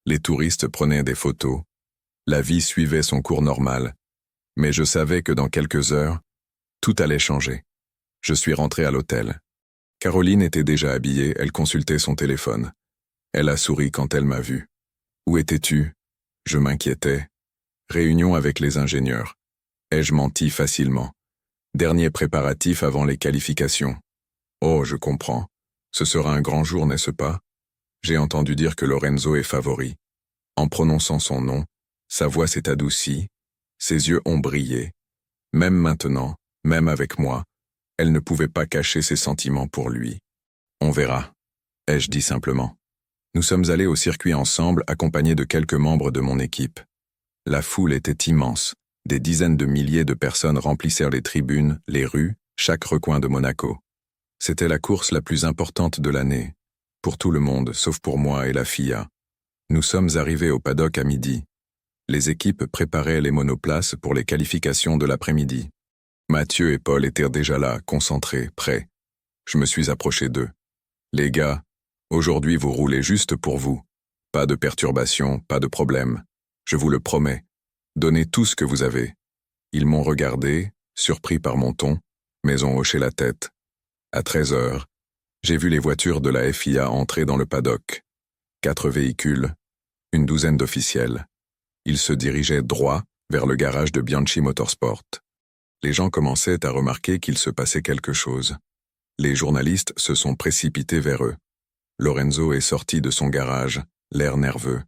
les touristes prenaient des photos. La vie suivait son cours normal. Mais je savais que dans quelques heures, tout allait changer. Je suis rentré à l'hôtel. Caroline était déjà habillée, elle consultait son téléphone. Elle a souri quand elle m'a vu. Où étais-tu? Je m'inquiétais. Réunion avec les ingénieurs. Ai-je menti facilement? Dernier préparatif avant les qualifications. Oh, je comprends. Ce sera un grand jour, n'est-ce pas? J'ai entendu dire que Lorenzo est favori. En prononçant son nom, sa voix s'est adoucie, ses yeux ont brillé. Même maintenant, même avec moi, elle ne pouvait pas cacher ses sentiments pour lui. On verra, ai-je dit simplement. Nous sommes allés au circuit ensemble, accompagnés de quelques membres de mon équipe. La foule était immense. Des dizaines de milliers de personnes remplissèrent les tribunes, les rues, chaque recoin de Monaco. C'était la course la plus importante de l'année. Pour tout le monde, sauf pour moi et la FIA. Nous sommes arrivés au paddock à midi. Les équipes préparaient les monoplaces pour les qualifications de l'après-midi. Mathieu et Paul étaient déjà là, concentrés, prêts. Je me suis approché d'eux. Les gars, aujourd'hui vous roulez juste pour vous. Pas de perturbations, pas de problème. Je vous le promets. Donnez tout ce que vous avez. Ils m'ont regardé, surpris par mon ton, mais ont hoché la tête. À 13 heures, j'ai vu les voitures de la FIA entrer dans le paddock. 4 véhicules, une douzaine d'officiels. Ils se dirigeaient droit vers le garage de Bianchi Motorsport. Les gens commençaient à remarquer qu'il se passait quelque chose. Les journalistes se sont précipités vers eux. Lorenzo est sorti de son garage, l'air nerveux.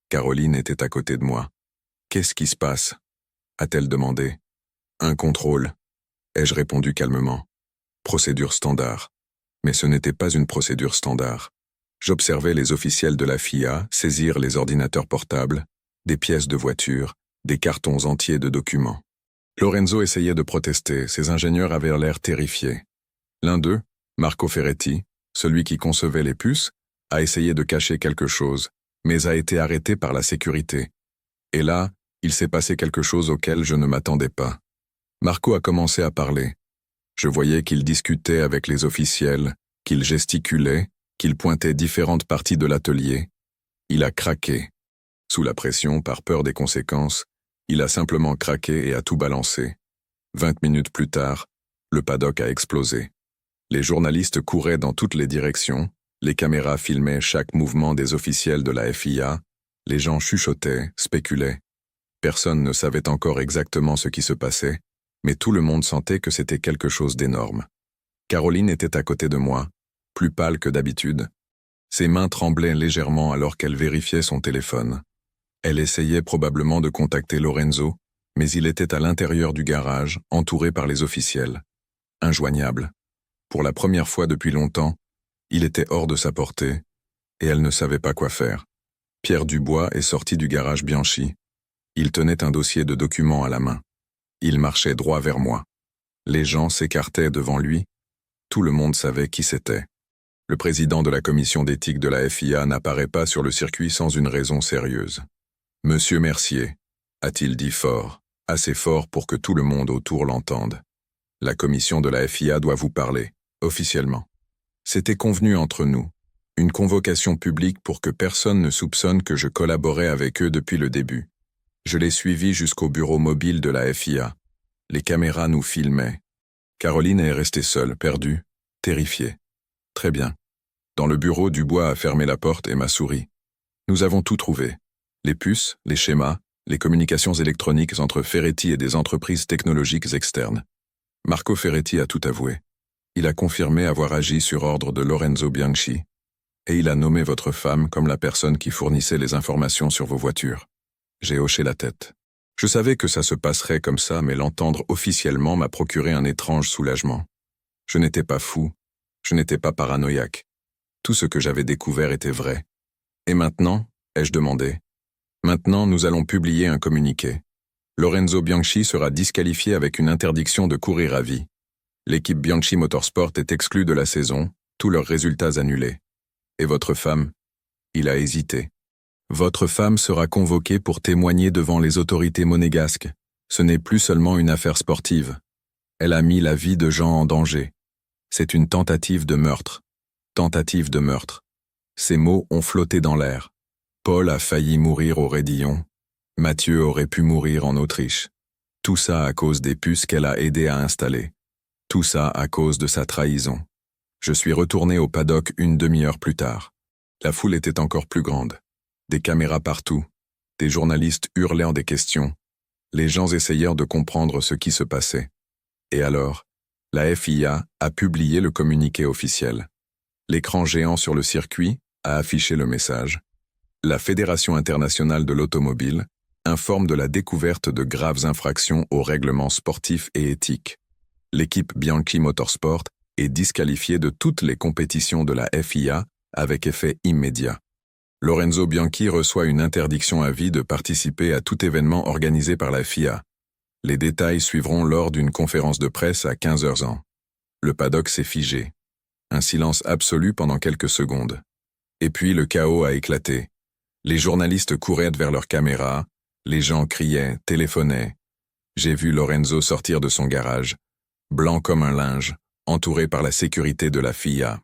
Caroline était à côté de moi. « Qu'est-ce qui se passe ?» a-t-elle demandé. « Un contrôle », ai-je répondu calmement. « Procédure standard. » Mais ce n'était pas une procédure standard. J'observais les officiels de la FIA saisir les ordinateurs portables, des pièces de voiture, des cartons entiers de documents. Lorenzo essayait de protester, ses ingénieurs avaient l'air terrifiés. L'un d'eux, Marco Ferretti, celui qui concevait les puces, a essayé de cacher quelque chose, mais a été arrêté par la sécurité. Et là, il s'est passé quelque chose auquel je ne m'attendais pas. Marco a commencé à parler. Je voyais qu'il discutait avec les officiels, qu'il gesticulait, qu'il pointait différentes parties de l'atelier. Il a craqué. Sous la pression, par peur des conséquences, il a simplement craqué et a tout balancé. 20 minutes plus tard, le paddock a explosé. Les journalistes couraient dans toutes les directions, les caméras filmaient chaque mouvement des officiels de la FIA, les gens chuchotaient, spéculaient. Personne ne savait encore exactement ce qui se passait, mais tout le monde sentait que c'était quelque chose d'énorme. Caroline était à côté de moi, plus pâle que d'habitude. Ses mains tremblaient légèrement alors qu'elle vérifiait son téléphone. Elle essayait probablement de contacter Lorenzo, mais il était à l'intérieur du garage, entouré par les officiels. Injoignable. Pour la première fois depuis longtemps, il était hors de sa portée, et elle ne savait pas quoi faire. Pierre Dubois est sorti du garage Bianchi. Il tenait un dossier de documents à la main. Il marchait droit vers moi. Les gens s'écartaient devant lui. Tout le monde savait qui c'était. Le président de la commission d'éthique de la FIA n'apparaît pas sur le circuit sans une raison sérieuse. « Monsieur Mercier », a-t-il dit fort, assez fort pour que tout le monde autour l'entende. « La commission de la FIA doit vous parler, officiellement. » C'était convenu entre nous. Une convocation publique pour que personne ne soupçonne que je collaborais avec eux depuis le début. Je l'ai suivi jusqu'au bureau mobile de la FIA. Les caméras nous filmaient. Caroline est restée seule, perdue, terrifiée. Très bien. Dans le bureau, Dubois a fermé la porte et m'a souri. Nous avons tout trouvé. Les puces, les schémas, les communications électroniques entre Ferretti et des entreprises technologiques externes. Marco Ferretti a tout avoué. Il a confirmé avoir agi sur ordre de Lorenzo Bianchi. Et il a nommé votre femme comme la personne qui fournissait les informations sur vos voitures. J'ai hoché la tête. Je savais que ça se passerait comme ça, mais l'entendre officiellement m'a procuré un étrange soulagement. Je n'étais pas fou, je n'étais pas paranoïaque. Tout ce que j'avais découvert était vrai. Et maintenant, ai-je demandé. Maintenant, nous allons publier un communiqué. Lorenzo Bianchi sera disqualifié avec une interdiction de courir à vie. L'équipe Bianchi Motorsport est exclue de la saison, tous leurs résultats annulés. Et votre femme? Il a hésité. Votre femme sera convoquée pour témoigner devant les autorités monégasques. Ce n'est plus seulement une affaire sportive. Elle a mis la vie de gens en danger. C'est une tentative de meurtre. Tentative de meurtre. Ces mots ont flotté dans l'air. Paul a failli mourir au Raidillon. Mathieu aurait pu mourir en Autriche. Tout ça à cause des puces qu'elle a aidé à installer. Tout ça à cause de sa trahison. Je suis retourné au paddock une demi-heure plus tard. La foule était encore plus grande. Des caméras partout, des journalistes hurlant des questions. Les gens essayèrent de comprendre ce qui se passait. Et alors, la FIA a publié le communiqué officiel. L'écran géant sur le circuit a affiché le message. La Fédération internationale de l'automobile informe de la découverte de graves infractions aux règlements sportifs et éthiques. L'équipe Bianchi Motorsport est disqualifiée de toutes les compétitions de la FIA avec effet immédiat. Lorenzo Bianchi reçoit une interdiction à vie de participer à tout événement organisé par la FIA. Les détails suivront lors d'une conférence de presse à 15h. Le paddock s'est figé. Un silence absolu pendant quelques secondes. Et puis le chaos a éclaté. Les journalistes couraient vers leurs caméras, les gens criaient, téléphonaient. J'ai vu Lorenzo sortir de son garage, blanc comme un linge, entouré par la sécurité de la FIA.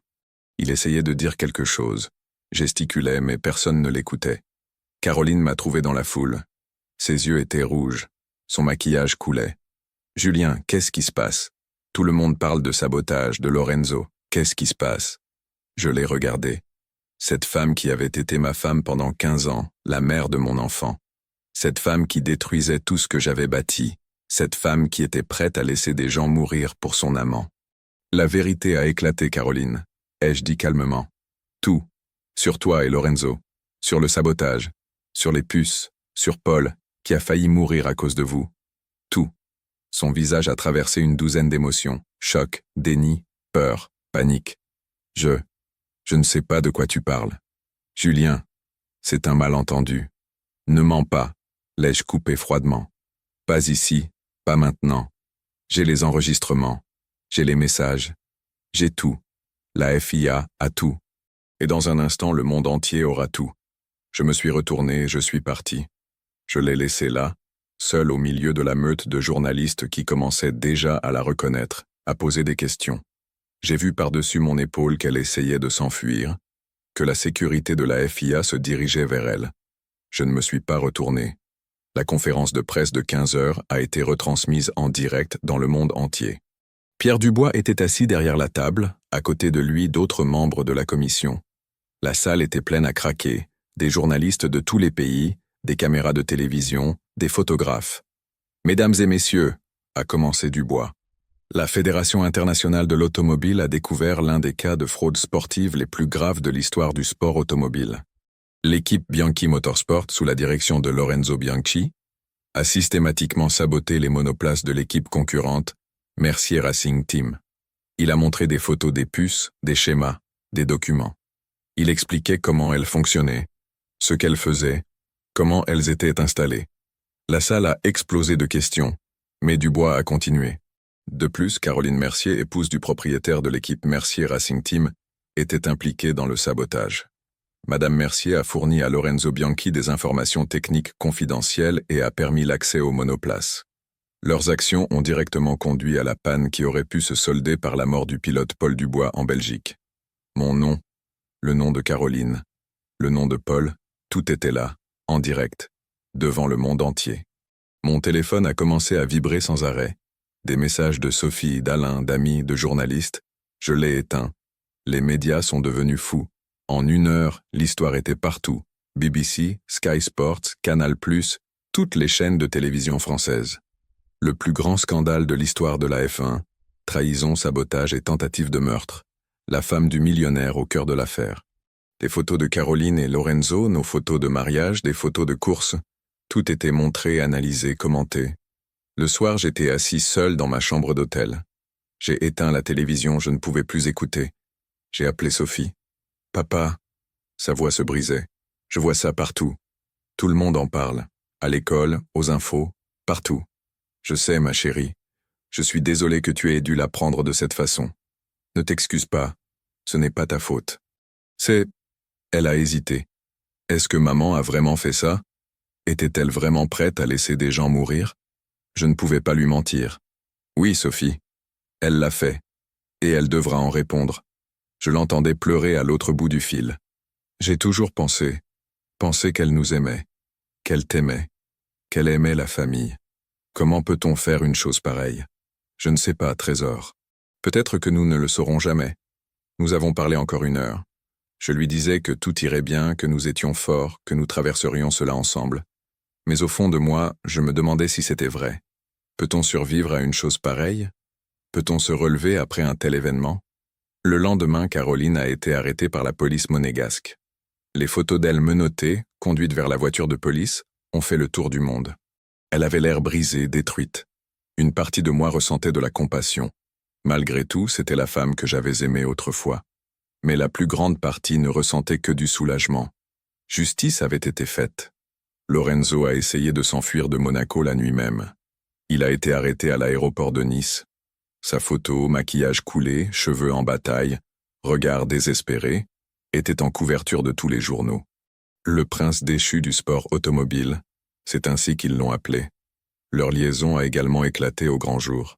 Il essayait de dire quelque chose, gesticulait, mais personne ne l'écoutait. Caroline m'a trouvé dans la foule. Ses yeux étaient rouges, son maquillage coulait. « Julien, qu'est-ce qui se passe? Tout le monde parle de sabotage, de Lorenzo. Qu'est-ce qui se passe ?» Je l'ai regardé. Cette femme qui avait été ma femme pendant 15 ans, la mère de mon enfant. Cette femme qui détruisait tout ce que j'avais bâti. Cette femme qui était prête à laisser des gens mourir pour son amant. La vérité a éclaté, Caroline, ai-je dit calmement. Tout. Sur toi et Lorenzo. Sur le sabotage. Sur les puces. Sur Paul, qui a failli mourir à cause de vous. Tout. Son visage a traversé une douzaine d'émotions. Choc, déni, peur, panique. Je ne sais pas de quoi tu parles. Julien, c'est un malentendu. Ne mens pas, l'ai-je coupé froidement. Pas ici, pas maintenant. J'ai les enregistrements, j'ai les messages, j'ai tout. La FIA a tout. Et dans un instant, le monde entier aura tout. Je me suis retourné, je suis parti. Je l'ai laissé là, seul au milieu de la meute de journalistes qui commençaient déjà à la reconnaître, à poser des questions. J'ai vu par-dessus mon épaule qu'elle essayait de s'enfuir, que la sécurité de la FIA se dirigeait vers elle. Je ne me suis pas retourné. La conférence de presse de 15h a été retransmise en direct dans le monde entier. Pierre Dubois était assis derrière la table, à côté de lui d'autres membres de la commission. La salle était pleine à craquer, des journalistes de tous les pays, des caméras de télévision, des photographes. « Mesdames et messieurs », a commencé Dubois. La Fédération internationale de l'automobile a découvert l'un des cas de fraude sportive les plus graves de l'histoire du sport automobile. L'équipe Bianchi Motorsport, sous la direction de Lorenzo Bianchi, a systématiquement saboté les monoplaces de l'équipe concurrente, Mercier Racing Team. Il a montré des photos des puces, des schémas, des documents. Il expliquait comment elles fonctionnaient, ce qu'elles faisaient, comment elles étaient installées. La salle a explosé de questions, mais Dubois a continué. De plus, Caroline Mercier, épouse du propriétaire de l'équipe Mercier Racing Team, était impliquée dans le sabotage. Madame Mercier a fourni à Lorenzo Bianchi des informations techniques confidentielles et a permis l'accès aux monoplaces. Leurs actions ont directement conduit à la panne qui aurait pu se solder par la mort du pilote Paul Dubois en Belgique. Mon nom, le nom de Caroline, le nom de Paul, tout était là, en direct, devant le monde entier. Mon téléphone a commencé à vibrer sans arrêt. Des messages de Sophie, d'Alain, d'amis, de journalistes. Je l'ai éteint. Les médias sont devenus fous. En 1 heure, l'histoire était partout. BBC, Sky Sports, Canal+, toutes les chaînes de télévision françaises. Le plus grand scandale de l'histoire de la F1, trahison, sabotage et tentative de meurtre. La femme du millionnaire au cœur de l'affaire. Des photos de Caroline et Lorenzo, nos photos de mariage, des photos de course. Tout était montré, analysé, commenté. Le soir, j'étais assis seul dans ma chambre d'hôtel. J'ai éteint la télévision, je ne pouvais plus écouter. J'ai appelé Sophie. « Papa !» Sa voix se brisait. Je vois ça partout. Tout le monde en parle. À l'école, aux infos, partout. Je sais, ma chérie. Je suis désolé que tu aies dû la prendre de cette façon. Ne t'excuse pas. Ce n'est pas ta faute. C'est... Elle a hésité. Est-ce que maman a vraiment fait ça? Était-elle vraiment prête à laisser des gens mourir? Je ne pouvais pas lui mentir. Oui, Sophie. Elle l'a fait. Et elle devra en répondre. Je l'entendais pleurer à l'autre bout du fil. J'ai toujours pensé qu'elle nous aimait, qu'elle t'aimait, qu'elle aimait la famille. Comment peut-on faire une chose pareille? Je ne sais pas, Trésor. Peut-être que nous ne le saurons jamais. Nous avons parlé encore 1 heure. Je lui disais que tout irait bien, que nous étions forts, que nous traverserions cela ensemble. Mais au fond de moi, je me demandais si c'était vrai. Peut-on survivre à une chose pareille? Peut-on se relever après un tel événement? Le lendemain, Caroline a été arrêtée par la police monégasque. Les photos d'elle menottée, conduite vers la voiture de police, ont fait le tour du monde. Elle avait l'air brisée, détruite. Une partie de moi ressentait de la compassion. Malgré tout, c'était la femme que j'avais aimée autrefois. Mais la plus grande partie ne ressentait que du soulagement. Justice avait été faite. Lorenzo a essayé de s'enfuir de Monaco la nuit même. Il a été arrêté à l'aéroport de Nice. Sa photo, maquillage coulé, cheveux en bataille, regard désespéré, était en couverture de tous les journaux. Le prince déchu du sport automobile, c'est ainsi qu'ils l'ont appelé. Leur liaison a également éclaté au grand jour.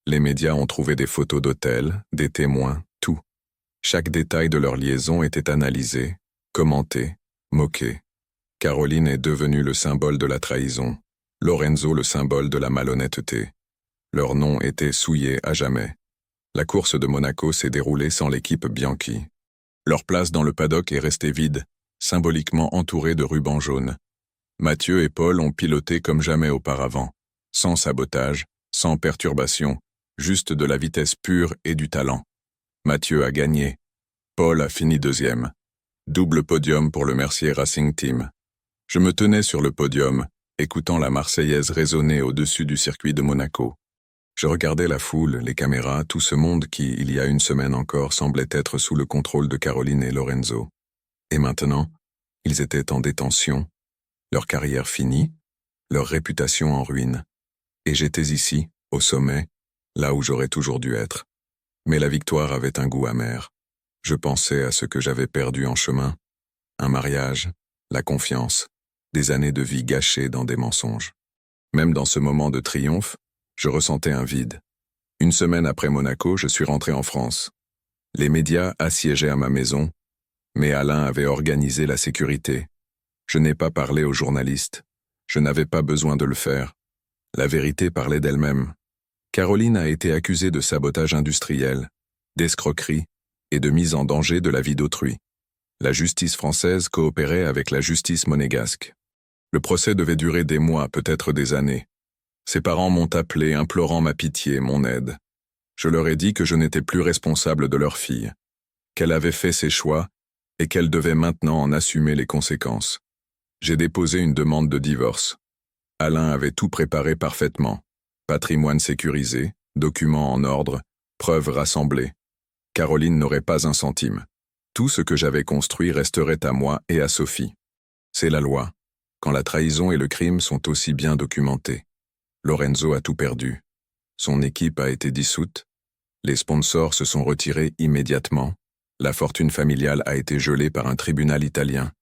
Les médias ont trouvé des photos d'hôtels, des témoins, tout. Chaque détail de leur liaison était analysé, commenté, moqué. Caroline est devenue le symbole de la trahison, Lorenzo le symbole de la malhonnêteté. Leur nom était souillé à jamais. La course de Monaco s'est déroulée sans l'équipe Bianchi. Leur place dans le paddock est restée vide, symboliquement entourée de rubans jaunes. Mathieu et Paul ont piloté comme jamais auparavant, sans sabotage, sans perturbation, juste de la vitesse pure et du talent. Mathieu a gagné. Paul a fini deuxième. Double podium pour le Mercier Racing Team. Je me tenais sur le podium, écoutant la Marseillaise résonner au-dessus du circuit de Monaco. Je regardais la foule, les caméras, tout ce monde qui, il y a une semaine encore, semblait être sous le contrôle de Caroline et Lorenzo. Et maintenant, ils étaient en détention, leur carrière finie, leur réputation en ruine. Et j'étais ici, au sommet, là où j'aurais toujours dû être. Mais la victoire avait un goût amer. Je pensais à ce que j'avais perdu en chemin. Un mariage, la confiance, des années de vie gâchées dans des mensonges. Même dans ce moment de triomphe, je ressentais un vide. Une semaine après Monaco, je suis rentré en France. Les médias assiégeaient à ma maison, mais Alain avait organisé la sécurité. Je n'ai pas parlé aux journalistes. Je n'avais pas besoin de le faire. La vérité parlait d'elle-même. Caroline a été accusée de sabotage industriel, d'escroquerie et de mise en danger de la vie d'autrui. La justice française coopérait avec la justice monégasque. Le procès devait durer des mois, peut-être des années. Ses parents m'ont appelé, implorant ma pitié, mon aide. Je leur ai dit que je n'étais plus responsable de leur fille, qu'elle avait fait ses choix et qu'elle devait maintenant en assumer les conséquences. J'ai déposé une demande de divorce. Alain avait tout préparé parfaitement. Patrimoine sécurisé, documents en ordre, preuves rassemblées. Caroline n'aurait pas un centime. Tout ce que j'avais construit resterait à moi et à Sophie. C'est la loi, quand la trahison et le crime sont aussi bien documentés. Lorenzo a tout perdu. Son équipe a été dissoute. Les sponsors se sont retirés immédiatement. La fortune familiale a été gelée par un tribunal italien.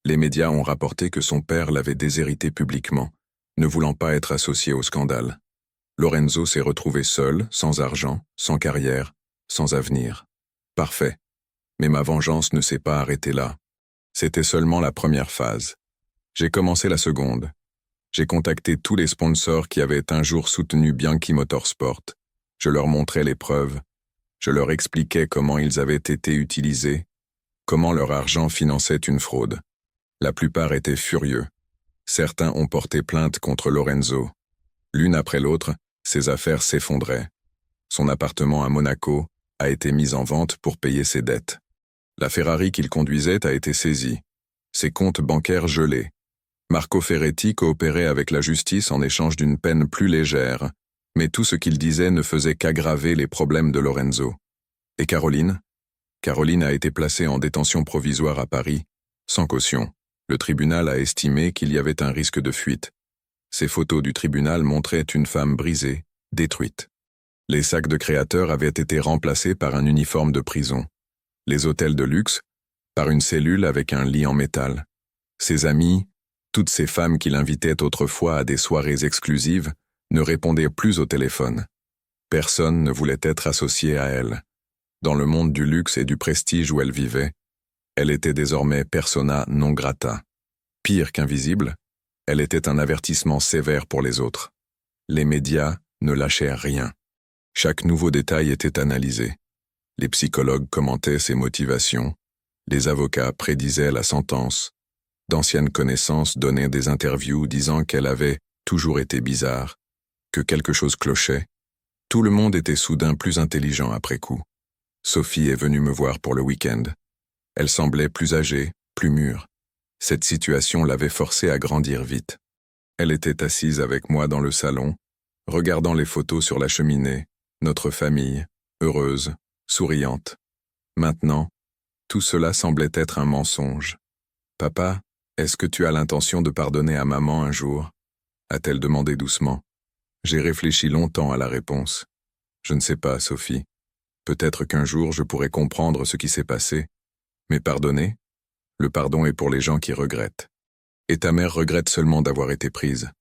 Les médias ont rapporté que son père l'avait déshérité publiquement, ne voulant pas être associé au scandale. Lorenzo s'est retrouvé seul, sans argent, sans carrière, sans avenir. Parfait. Mais ma vengeance ne s'est pas arrêtée là. C'était seulement la première phase. J'ai commencé la seconde. J'ai contacté tous les sponsors qui avaient un jour soutenu Bianchi Motorsport. Je leur montrais les preuves. Je leur expliquais comment ils avaient été utilisés, comment leur argent finançait une fraude. La plupart étaient furieux. Certains ont porté plainte contre Lorenzo. L'une après l'autre, ses affaires s'effondraient. Son appartement à Monaco a été mis en vente pour payer ses dettes. La Ferrari qu'il conduisait a été saisie. Ses comptes bancaires gelés. Marco Ferretti coopérait avec la justice en échange d'une peine plus légère, mais tout ce qu'il disait ne faisait qu'aggraver les problèmes de Lorenzo. Et Caroline? Caroline a été placée en détention provisoire à Paris, sans caution. Le tribunal a estimé qu'il y avait un risque de fuite. Ces photos du tribunal montraient une femme brisée, détruite. Les sacs de créateurs avaient été remplacés par un uniforme de prison. Les hôtels de luxe, par une cellule avec un lit en métal. Ses amis, toutes ces femmes qu'il invitait autrefois à des soirées exclusives, ne répondaient plus au téléphone. Personne ne voulait être associé à elle. Dans le monde du luxe et du prestige où elle vivait, elle était désormais persona non grata. Pire qu'invisible, elle était un avertissement sévère pour les autres. Les médias ne lâchaient rien. Chaque nouveau détail était analysé. Les psychologues commentaient ses motivations. Les avocats prédisaient la sentence. D'anciennes connaissances donnaient des interviews disant qu'elle avait toujours été bizarre, que quelque chose clochait. Tout le monde était soudain plus intelligent après coup. Sophie est venue me voir pour le week-end. Elle semblait plus âgée, plus mûre. Cette situation l'avait forcée à grandir vite. Elle était assise avec moi dans le salon, regardant les photos sur la cheminée, notre famille, heureuse, souriante. Maintenant, tout cela semblait être un mensonge. « Papa, est-ce que tu as l'intention de pardonner à maman un jour ?» a-t-elle demandé doucement. J'ai réfléchi longtemps à la réponse. Je ne sais pas, Sophie. Peut-être qu'un jour je pourrai comprendre ce qui s'est passé. Mais pardonner? Le pardon est pour les gens qui regrettent. Et ta mère regrette seulement d'avoir été prise.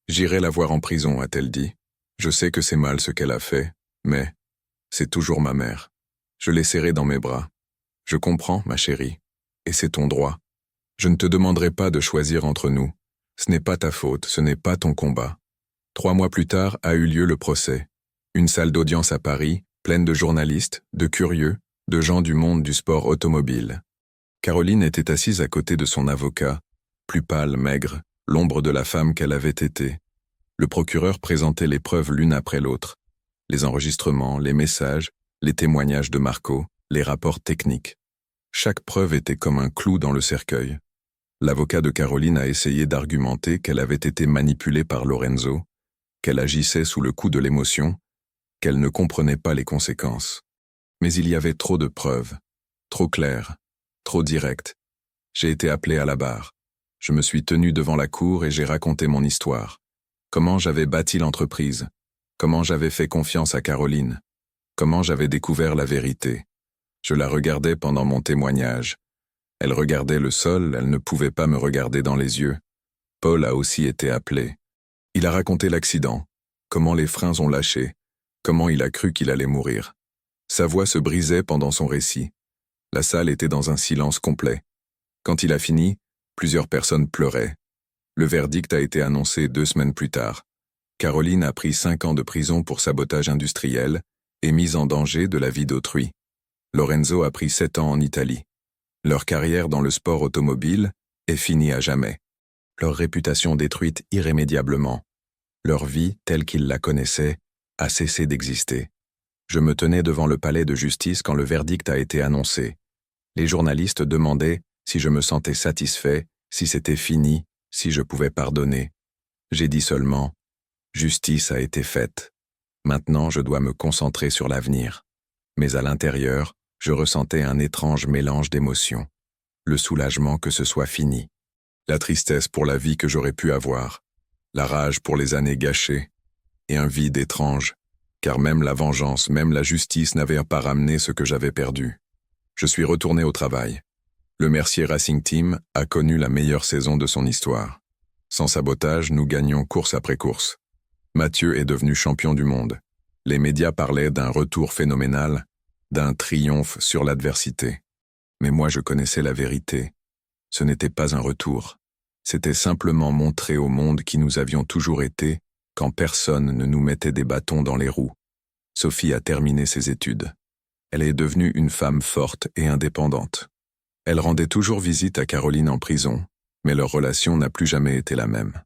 J'irai la voir en prison, a-t-elle dit. Je sais que c'est mal ce qu'elle a fait, mais c'est toujours ma mère. Je l'ai serrée dans mes bras. Je comprends, ma chérie. Et c'est ton droit. Je ne te demanderai pas de choisir entre nous. Ce n'est pas ta faute, ce n'est pas ton combat. 3 mois plus tard a eu lieu le procès. Une salle d'audience à Paris, pleine de journalistes, de curieux, de gens du monde du sport automobile. Caroline était assise à côté de son avocat, plus pâle, maigre, l'ombre de la femme qu'elle avait été. Le procureur présentait les preuves l'une après l'autre. Les enregistrements, les messages, les témoignages de Marco, les rapports techniques. Chaque preuve était comme un clou dans le cercueil. L'avocat de Caroline a essayé d'argumenter qu'elle avait été manipulée par Lorenzo, qu'elle agissait sous le coup de l'émotion, qu'elle ne comprenait pas les conséquences. Mais il y avait trop de preuves, trop claires, trop directes. J'ai été appelé à la barre. Je me suis tenu devant la cour et j'ai raconté mon histoire. Comment j'avais bâti l'entreprise, comment j'avais fait confiance à Caroline, comment j'avais découvert la vérité. Je la regardais pendant mon témoignage. Elle regardait le sol, elle ne pouvait pas me regarder dans les yeux. Paul a aussi été appelé. Il a raconté l'accident, comment les freins ont lâché, comment il a cru qu'il allait mourir. Sa voix se brisait pendant son récit. La salle était dans un silence complet. Quand il a fini, plusieurs personnes pleuraient. Le verdict a été annoncé 2 semaines plus tard. Caroline a pris 5 ans de prison pour sabotage industriel et mise en danger de la vie d'autrui. Lorenzo a pris 7 ans en Italie. Leur carrière dans le sport automobile est finie à jamais. Leur réputation détruite irrémédiablement. Leur vie, telle qu'ils la connaissaient, a cessé d'exister. Je me tenais devant le palais de justice quand le verdict a été annoncé. Les journalistes demandaient si je me sentais satisfait, si c'était fini, si je pouvais pardonner. J'ai dit seulement « Justice a été faite. Maintenant, je dois me concentrer sur l'avenir. » Mais à l'intérieur, je ressentais un étrange mélange d'émotions. Le soulagement que ce soit fini. La tristesse pour la vie que j'aurais pu avoir. La rage pour les années gâchées. Et un vide étrange, car même la vengeance, même la justice n'avaient pas ramené ce que j'avais perdu. Je suis retourné au travail. Le Mercier Racing Team a connu la meilleure saison de son histoire. Sans sabotage, nous gagnions course après course. Mathieu est devenu champion du monde. Les médias parlaient d'un retour phénoménal, d'un triomphe sur l'adversité. Mais moi je connaissais la vérité. Ce n'était pas un retour. C'était simplement montrer au monde qui nous avions toujours été, quand personne ne nous mettait des bâtons dans les roues. Sophie a terminé ses études. Elle est devenue une femme forte et indépendante. Elle rendait toujours visite à Caroline en prison, mais leur relation n'a plus jamais été la même.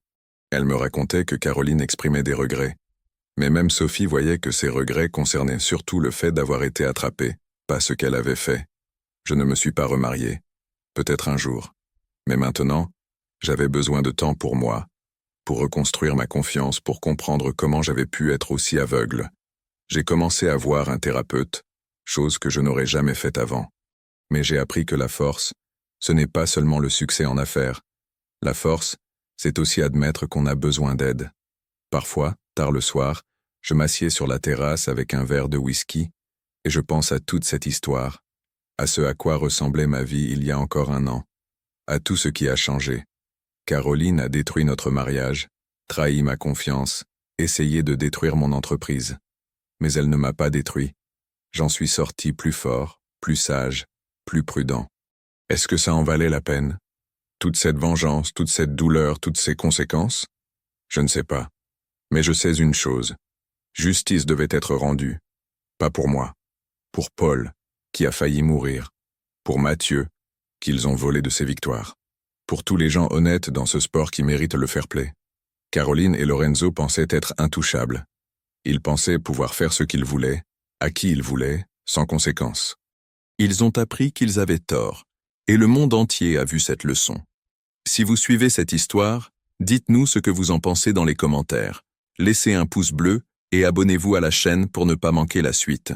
Elle me racontait que Caroline exprimait des regrets. Mais même Sophie voyait que ces regrets concernaient surtout le fait d'avoir été attrapée, pas ce qu'elle avait fait. Je ne me suis pas remarié. Peut-être un jour. Mais maintenant, j'avais besoin de temps pour moi, pour reconstruire ma confiance, pour comprendre comment j'avais pu être aussi aveugle. J'ai commencé à voir un thérapeute, chose que je n'aurais jamais faite avant. Mais j'ai appris que la force, ce n'est pas seulement le succès en affaires. La force, c'est aussi admettre qu'on a besoin d'aide. Parfois, tard le soir, je m'assieds sur la terrasse avec un verre de whisky et je pense à toute cette histoire, à ce à quoi ressemblait ma vie il y a encore 1 an, à tout ce qui a changé. Caroline a détruit notre mariage, trahi ma confiance, essayé de détruire mon entreprise. Mais elle ne m'a pas détruit. J'en suis sorti plus fort, plus sage, plus prudent. Est-ce que ça en valait la peine? Toute cette vengeance, toute cette douleur, toutes ces conséquences? Je ne sais pas. Mais je sais une chose. Justice devait être rendue. Pas pour moi. Pour Paul, qui a failli mourir. Pour Mathieu, qu'ils ont volé de ses victoires. Pour tous les gens honnêtes dans ce sport qui mérite le fair-play, Caroline et Lorenzo pensaient être intouchables. Ils pensaient pouvoir faire ce qu'ils voulaient, à qui ils voulaient, sans conséquence. Ils ont appris qu'ils avaient tort, et le monde entier a vu cette leçon. Si vous suivez cette histoire, dites-nous ce que vous en pensez dans les commentaires. Laissez un pouce bleu et abonnez-vous à la chaîne pour ne pas manquer la suite.